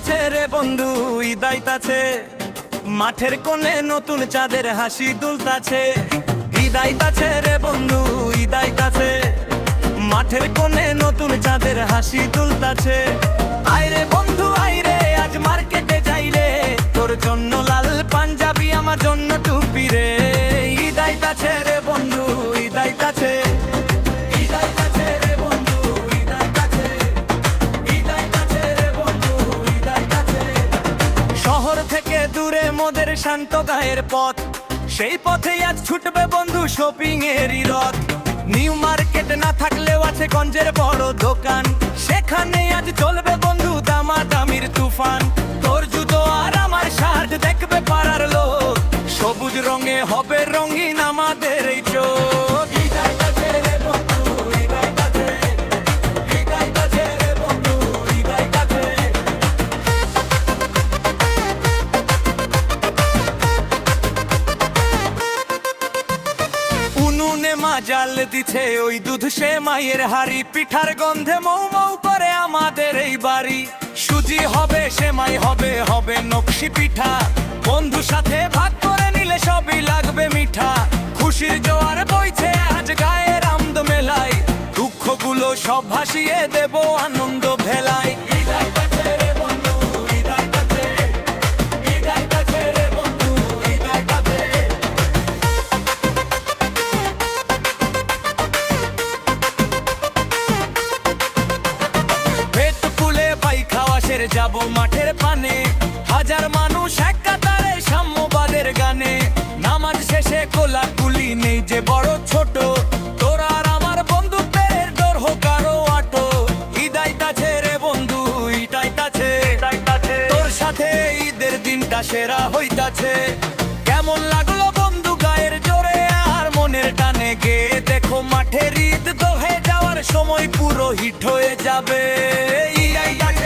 আইতাছে রে বন্ধু, ঈদ আইতাছে, মাঠের কোণে নতুন চাঁদের হাসি দুলতাছে। ঈদ আইতাছে রে বন্ধু, ঈদ আইতাছে, মাঠের কোণে নতুন চাঁদের হাসি দুলতাছে। আইরে বন্ধু আইরে, আজ মার্কেটে যাইরে, তোর জন্য লাল পাঞ্জাবি আমার জন্য টুপি রে। ঈদ আইতাছে রে বন্ধু, ঈদ আইতাছে, ঈদ আইতাছে রে বন্ধু, ঈদ আইতাছে, ঈদ আইতাছে রে বন্ধু, ঈদ আইতাছে। শহর থেকে দূরে মোদের শান্ত গায়ের পথ, সেই পথেই আজ ছুটবে বন্ধু শপিং এরই রথ। নিউ মার্কেট না থাকলেও আছে গঞ্জের বড় দোকান, সেখানে আজ চলবে বন্ধু দামাদামির তুফান। তোর জুতো আর আমার শার্ট দেখবে পাড়ার লোক, সবুজ রঙে হবে রঙিন আমাদের এই চোখ। ঈদ আইতাছে রে বন্ধু, ঈদ আইতাছে, ঈদ আইতাছে রে বন্ধু, ঈদ আইতাছে। উনুনে মা জাল দিছে ওই দুধ সে মায়ের হাড়ি, পিঠার গন্ধে মৌ মৌ করে আমাদের এই বাড়ি। সুজি হবে সেমাই হবে, হবে নকশি পিঠা, বন্ধু সাথে ভাগ করে নিলে সবই লাগবে মিঠা। খুশির জোয়ার বইছে আজ গায়ের আমদ মেলায়, দুঃখগুলো সব ভাসিয়ে দেব আনন্দ ভেলায়। ঈদ আইতাছে রে বন্ধু, ঈদ আইতাছে, ঈদ আইতাছে রে বন্ধু, ঈদ আইতাছে। পেট ফুলে পাই খাওয়াশের যাব মাঠের পানে, হাজার মানুষ এক কাতারে সাম্যবাদের গানে। নামাজ শেষে কোলাকুলি নেই যে বড় ছোট, তোর আর আমার বন্ধুত্বের ডোর হোক আরো আটো। ঈদ আইতাছে রে বন্ধু, ঈদ আইতাছে, তোর সাথে ঈদের দিনটা সেরা হইতাছে। কেমন লাগলো বন্ধু গায়ের জোরে আর মনের টানে গে, দেখো মাঠের ঈদ দোহে যাওয়ার সময় পুরো হিট হয়ে যাবে। ঈদ আইতাছে